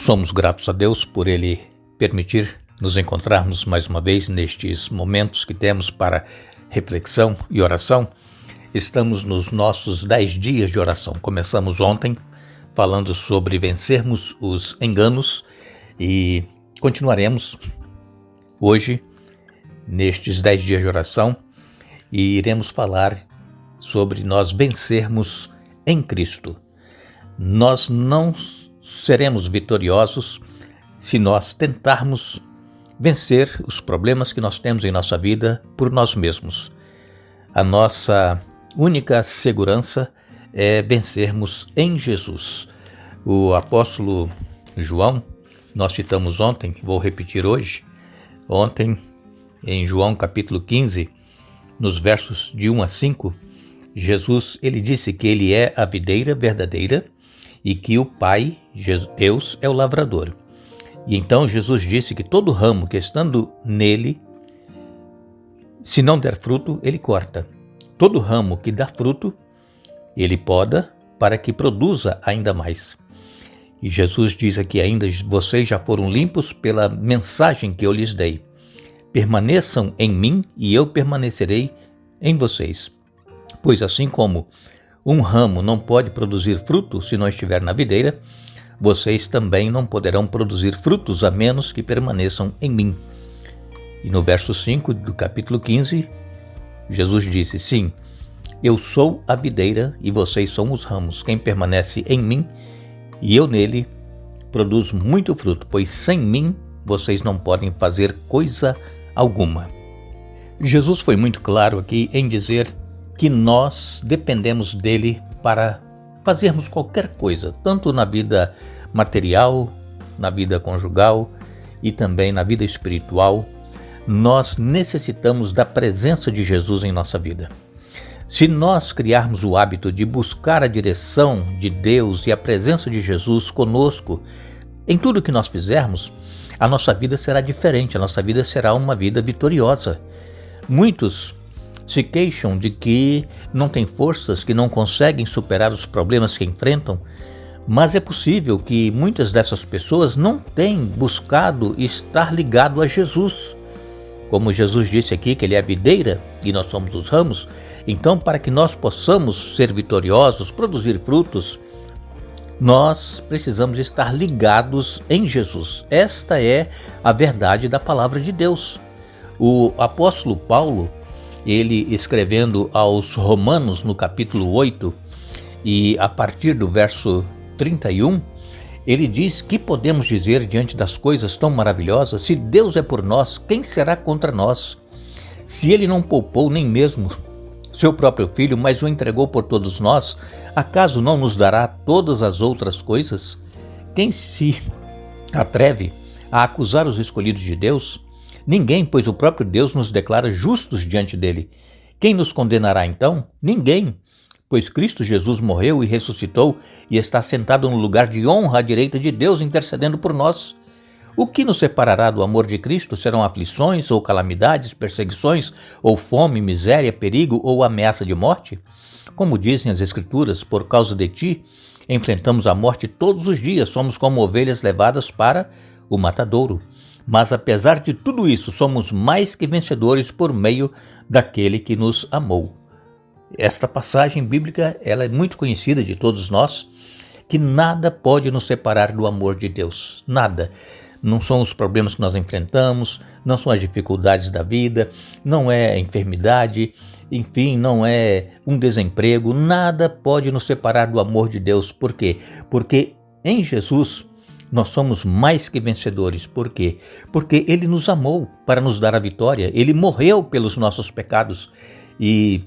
Somos gratos a Deus por Ele permitir nos encontrarmos mais uma vez nestes momentos que temos para reflexão e oração. Estamos nos nossos 10 dias de oração. Começamos ontem falando sobre vencermos os enganos e continuaremos hoje nestes 10 dias de oração e iremos falar sobre nós vencermos em Cristo. Nós não seremos vitoriosos se nós tentarmos vencer os problemas que nós temos em nossa vida por nós mesmos. A nossa única segurança é vencermos em Jesus. O apóstolo João, nós citamos ontem, vou repetir hoje, ontem em João capítulo 15, nos versos de 1 a 5, Jesus ele disse que ele é a videira verdadeira e que o Pai, Deus, é o lavrador. E então Jesus disse que todo ramo que estando nele, se não der fruto, ele corta. Todo ramo que dá fruto, ele poda para que produza ainda mais. E Jesus diz aqui ainda, vocês já foram limpos pela mensagem que eu lhes dei. Permaneçam em mim e eu permanecerei em vocês. Pois assim como um ramo não pode produzir fruto se não estiver na videira, vocês também não poderão produzir frutos a menos que permaneçam em mim. E no verso 5 do capítulo 15, Jesus disse, sim, eu sou a videira e vocês são os ramos. Quem permanece em mim e eu nele, produz muito fruto, pois sem mim vocês não podem fazer coisa alguma. Jesus foi muito claro aqui em dizer que nós dependemos dele para fazermos qualquer coisa, tanto na vida material, na vida conjugal e também na vida espiritual. Nós necessitamos da presença de Jesus em nossa vida. Se nós criarmos o hábito de buscar a direção de Deus e a presença de Jesus conosco em tudo que nós fizermos, a nossa vida será diferente, a nossa vida será uma vida vitoriosa. Muitos se queixam de que não têm forças, que não conseguem superar os problemas que enfrentam, mas é possível que muitas dessas pessoas não tenham buscado estar ligado a Jesus. Como Jesus disse aqui que ele é a videira e nós somos os ramos, então para que nós possamos ser vitoriosos, produzir frutos, nós precisamos estar ligados em Jesus. Esta é a verdade da palavra de Deus. O apóstolo Paulo, ele escrevendo aos Romanos no capítulo 8 e a partir do verso 31, ele diz que podemos dizer diante das coisas tão maravilhosas, se Deus é por nós, quem será contra nós? Se ele não poupou nem mesmo seu próprio filho, mas o entregou por todos nós, acaso não nos dará todas as outras coisas? Quem se atreve a acusar os escolhidos de Deus? Ninguém, pois o próprio Deus nos declara justos diante dele. Quem nos condenará então? Ninguém, pois Cristo Jesus morreu e ressuscitou e está sentado no lugar de honra à direita de Deus, intercedendo por nós. O que nos separará do amor de Cristo? Serão aflições ou calamidades, perseguições, ou fome, miséria, perigo ou ameaça de morte? Como dizem as Escrituras, por causa de ti, enfrentamos a morte todos os dias, somos como ovelhas levadas para o matadouro. Mas apesar de tudo isso, somos mais que vencedores por meio daquele que nos amou. Esta passagem bíblica ela é muito conhecida de todos nós, que nada pode nos separar do amor de Deus. Nada. Não são os problemas que nós enfrentamos, não são as dificuldades da vida, não é a enfermidade, enfim, não é um desemprego. Nada pode nos separar do amor de Deus. Por quê? Porque em Jesus nós somos mais que vencedores. Por quê? Porque ele nos amou para nos dar a vitória. Ele morreu pelos nossos pecados. E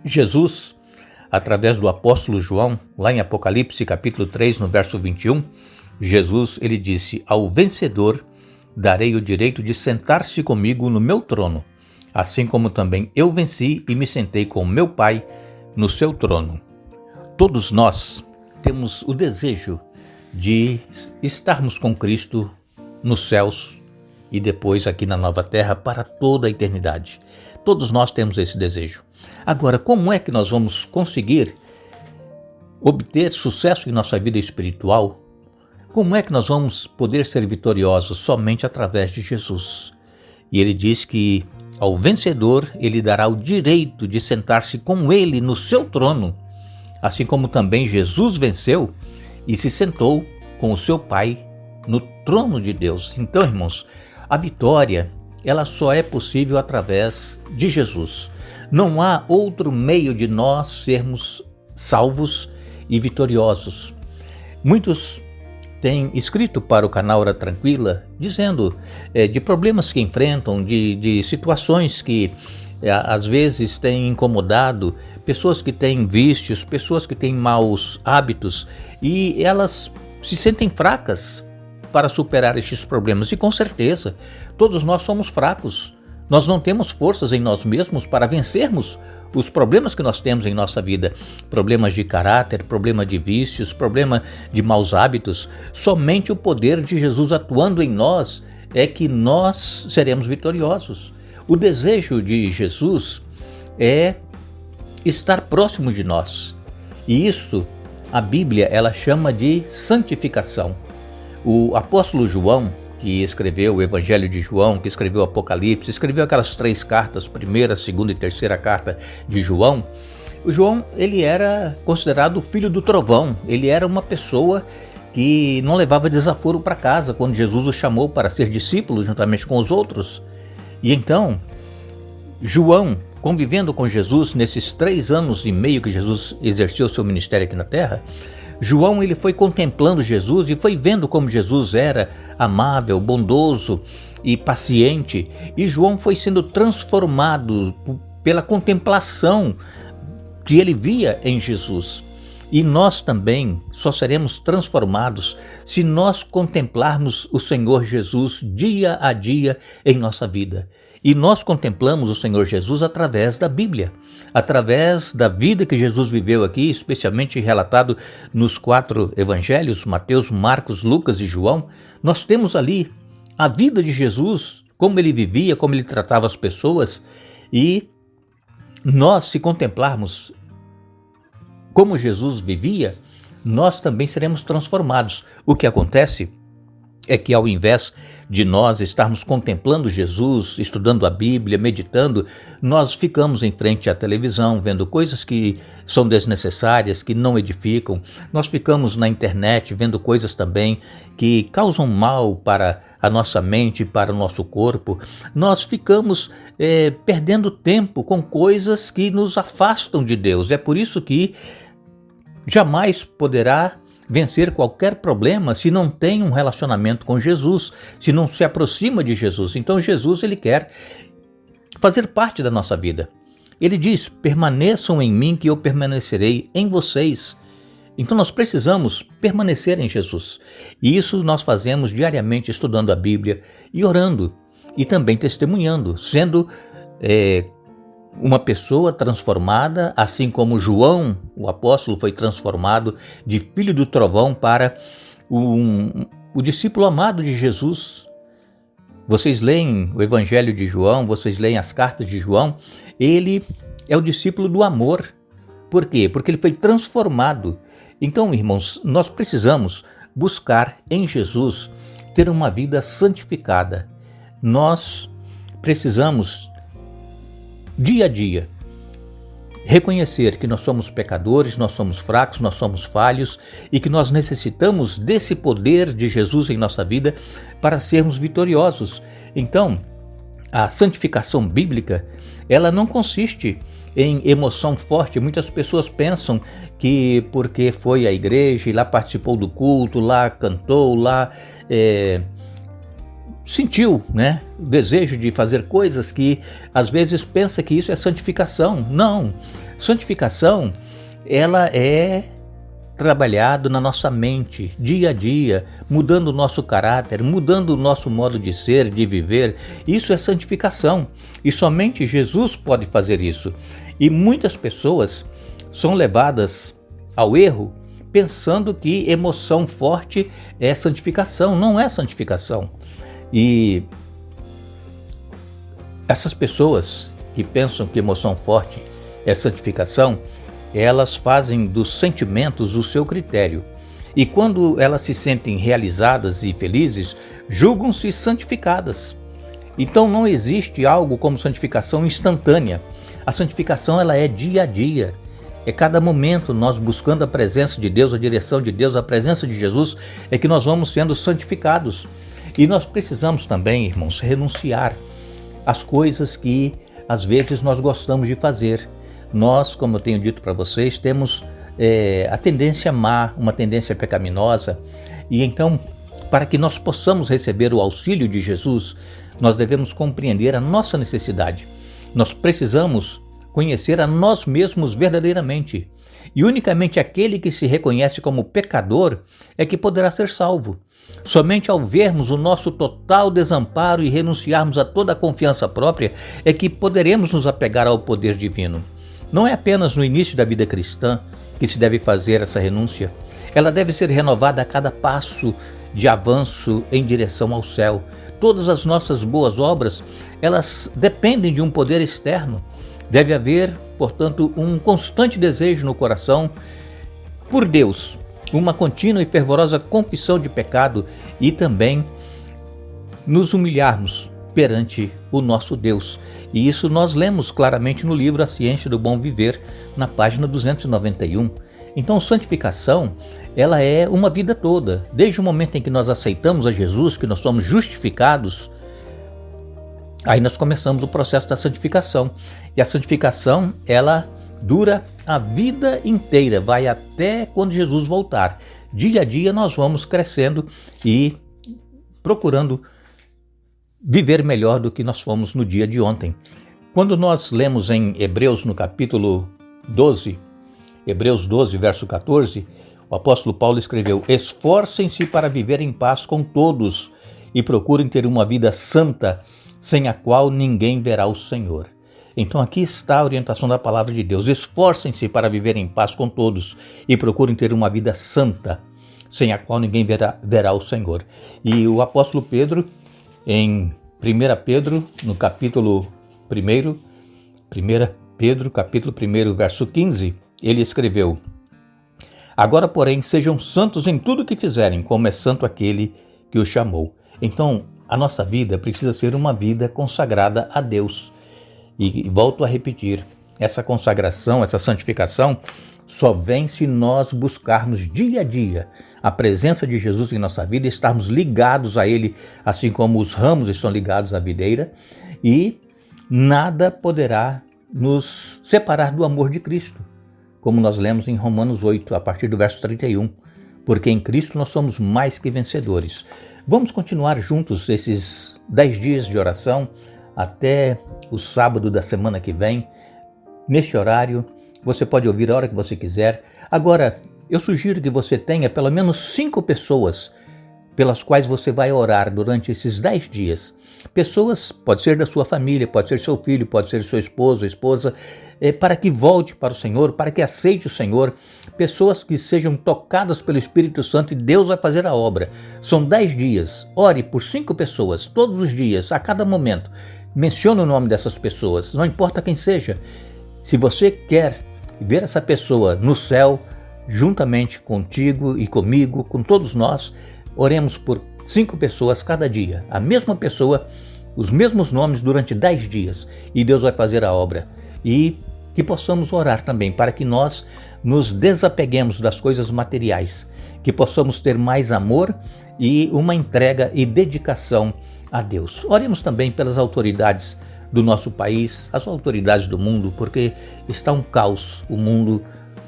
Jesus, através do apóstolo João, lá em Apocalipse capítulo 3, no verso 21, Jesus, ele disse, ao vencedor darei o direito de sentar-se comigo no meu trono, assim como também eu venci e me sentei com meu Pai no seu trono. Todos nós temos o desejo de estarmos com Cristo nos céus e depois aqui na nova terra para toda a eternidade. Todos nós temos esse desejo. Agora, como é que nós vamos conseguir obter sucesso em nossa vida espiritual? Como é que nós vamos poder ser vitoriosos? Somente através de Jesus. E ele diz que ao vencedor ele dará o direito de sentar-se com ele no seu trono, assim como também Jesus venceu e se sentou com o seu Pai no trono de Deus. Então, irmãos, a vitória, ela só é possível através de Jesus. Não há outro meio de nós sermos salvos e vitoriosos. Muitos têm escrito para o canal Hora Tranquila, dizendo de problemas que enfrentam, de situações que às vezes têm incomodado, pessoas que têm vícios, pessoas que têm maus hábitos, e elas se sentem fracas para superar estes problemas. E com certeza, todos nós somos fracos. Nós não temos forças em nós mesmos para vencermos os problemas que nós temos em nossa vida. Problemas de caráter, problema de vícios, problema de maus hábitos. Somente o poder de Jesus atuando em nós é que nós seremos vitoriosos. O desejo de Jesus é estar próximo de nós. E isso, a Bíblia, ela chama de santificação. O apóstolo João, que escreveu o Evangelho de João, que escreveu o Apocalipse, escreveu aquelas 3 cartas, primeira, segunda e terceira carta de João. O João, ele era considerado o filho do trovão, ele era uma pessoa que não levava desaforo para casa quando Jesus o chamou para ser discípulo juntamente com os outros. E então, João, convivendo com Jesus nesses 3 anos e meio que Jesus exerceu seu ministério aqui na terra, João ele foi contemplando Jesus e foi vendo como Jesus era amável, bondoso e paciente. E João foi sendo transformado pela contemplação que ele via em Jesus. E nós também só seremos transformados se nós contemplarmos o Senhor Jesus dia a dia em nossa vida. E nós contemplamos o Senhor Jesus através da Bíblia, através da vida que Jesus viveu aqui, especialmente relatado nos 4 evangelhos, Mateus, Marcos, Lucas e João. Nós temos ali a vida de Jesus, como ele vivia, como ele tratava as pessoas, e nós, se contemplarmos como Jesus vivia, nós também seremos transformados. O que acontece é que, ao invés de nós estarmos contemplando Jesus, estudando a Bíblia, meditando, nós ficamos em frente à televisão, vendo coisas que são desnecessárias, que não edificam. Nós ficamos na internet vendo coisas também que causam mal para a nossa mente, para o nosso corpo. Nós ficamos perdendo tempo com coisas que nos afastam de Deus. É por isso que jamais poderá vencer qualquer problema se não tem um relacionamento com Jesus, se não se aproxima de Jesus. Então Jesus, ele quer fazer parte da nossa vida. Ele diz: permaneçam em mim que eu permanecerei em vocês. Então nós precisamos permanecer em Jesus. E isso nós fazemos diariamente estudando a Bíblia e orando e também testemunhando, sendo uma pessoa transformada, assim como João, o apóstolo, foi transformado de filho do trovão para o discípulo amado de Jesus. Vocês leem o Evangelho de João, vocês leem as cartas de João, ele é o discípulo do amor. Por quê? Porque ele foi transformado. Então, irmãos, nós precisamos buscar em Jesus ter uma vida santificada. Nós precisamos dia a dia reconhecer que nós somos pecadores, nós somos fracos, nós somos falhos e que nós necessitamos desse poder de Jesus em nossa vida para sermos vitoriosos. Então, a santificação bíblica, ela não consiste em emoção forte. Muitas pessoas pensam que porque foi à igreja e lá participou do culto, lá cantou, lá sentiu, o desejo de fazer coisas que às vezes pensa que isso é santificação. Não, santificação, ela é trabalhado na nossa mente, dia a dia, mudando o nosso caráter, mudando o nosso modo de ser, de viver. Isso é santificação e somente Jesus pode fazer isso. E muitas pessoas são levadas ao erro pensando que emoção forte é santificação. Não é santificação. E essas pessoas que pensam que emoção forte é santificação, elas fazem dos sentimentos o seu critério. E quando elas se sentem realizadas e felizes, julgam-se santificadas. Então não existe algo como santificação instantânea. A santificação ela é dia a dia. É cada momento nós buscando a presença de Deus, a direção de Deus, a presença de Jesus, é que nós vamos sendo santificados. E nós precisamos também, irmãos, renunciar às coisas que às vezes nós gostamos de fazer. Nós, como eu tenho dito para vocês, temos a tendência má, uma tendência pecaminosa. E então, para que nós possamos receber o auxílio de Jesus, nós devemos compreender a nossa necessidade. Nós precisamos conhecer a nós mesmos verdadeiramente. E unicamente aquele que se reconhece como pecador é que poderá ser salvo. Somente ao vermos o nosso total desamparo e renunciarmos a toda a confiança própria é que poderemos nos apegar ao poder divino. Não é apenas no início da vida cristã que se deve fazer essa renúncia. Ela deve ser renovada a cada passo de avanço em direção ao céu. Todas as nossas boas obras, elas dependem de um poder externo. Deve haver, portanto, um constante desejo no coração por Deus, uma contínua e fervorosa confissão de pecado e também nos humilharmos perante o nosso Deus. E isso nós lemos claramente no livro A Ciência do Bom Viver, na página 291. Então, santificação, ela é uma vida toda. Desde o momento em que nós aceitamos a Jesus, que nós somos justificados, aí nós começamos o processo da santificação. E a santificação, ela dura a vida inteira, vai até quando Jesus voltar. Dia a dia nós vamos crescendo e procurando viver melhor do que nós fomos no dia de ontem. Quando nós lemos em Hebreus, no capítulo 12, Hebreus 12, verso 14, o apóstolo Paulo escreveu: esforcem-se para viver em paz com todos e procurem ter uma vida santa, sem a qual ninguém verá o Senhor. Então aqui está a orientação da palavra de Deus. Esforcem-se para viver em paz com todos e procurem ter uma vida santa, sem a qual ninguém verá o Senhor. E o apóstolo Pedro, em 1 Pedro, no capítulo 1, 1 Pedro, capítulo 1, verso 15, ele escreveu: agora, porém, sejam santos em tudo que fizerem, como é santo aquele que os chamou. Então, a nossa vida precisa ser uma vida consagrada a Deus. E volto a repetir, essa consagração, essa santificação, só vem se nós buscarmos dia a dia a presença de Jesus em nossa vida, estarmos ligados a Ele, assim como os ramos estão ligados à videira, e nada poderá nos separar do amor de Cristo, como nós lemos em Romanos 8, a partir do verso 31, porque em Cristo nós somos mais que vencedores. Vamos continuar juntos esses 10 dias de oração até o sábado da semana que vem, neste horário. Você pode ouvir a hora que você quiser. Agora, eu sugiro que você tenha pelo menos 5 pessoas pelas quais você vai orar durante esses 10 dias. Pessoas, pode ser da sua família, pode ser seu filho, pode ser seu esposo, esposa, para que volte para o Senhor, para que aceite o Senhor. Pessoas que sejam tocadas pelo Espírito Santo e Deus vai fazer a obra. São 10 dias. Ore por 5 pessoas, todos os dias, a cada momento. Mencione o nome dessas pessoas, não importa quem seja. Se você quer ver essa pessoa no céu, juntamente contigo e comigo, com todos nós, oremos por 5 pessoas cada dia. A mesma pessoa, os mesmos nomes durante 10 dias. E Deus vai fazer a obra. E que possamos orar também para que nós nos desapeguemos das coisas materiais. Que possamos ter mais amor e uma entrega e dedicação a Deus. Oremos também pelas autoridades do nosso país, as autoridades do mundo, porque está um caos o mundo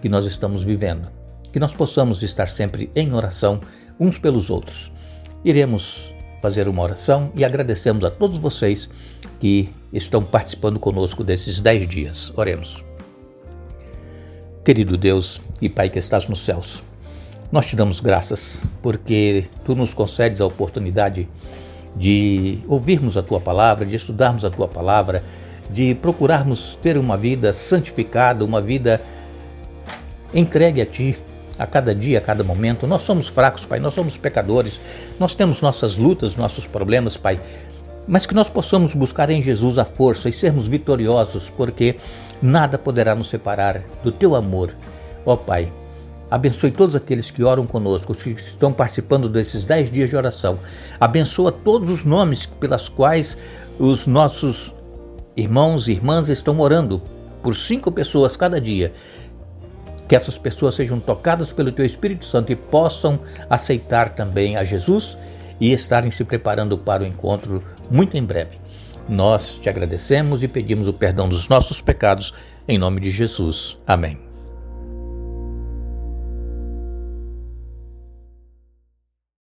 que nós estamos vivendo. Que nós possamos estar sempre em oração uns pelos outros. Iremos fazer uma oração e agradecemos a todos vocês que estão participando conosco desses 10 dias. Oremos. Querido Deus e Pai que estás nos céus, nós te damos graças porque Tu nos concedes a oportunidade de ouvirmos a Tua Palavra, de estudarmos a Tua Palavra, de procurarmos ter uma vida santificada, uma vida entregue a Ti a cada dia, a cada momento. Nós somos fracos, Pai, nós somos pecadores, nós temos nossas lutas, nossos problemas, Pai, mas que nós possamos buscar em Jesus a força e sermos vitoriosos, porque nada poderá nos separar do Teu amor. Ó Pai, Abençoe todos aqueles que oram conosco, os que estão participando desses 10 dias de oração. Abençoa todos os nomes pelas quais os nossos irmãos e irmãs estão orando, por 5 pessoas cada dia. Que essas pessoas sejam tocadas pelo Teu Espírito Santo e possam aceitar também a Jesus e estarem se preparando para o encontro muito em breve. Nós te agradecemos e pedimos o perdão dos nossos pecados, em nome de Jesus. Amém.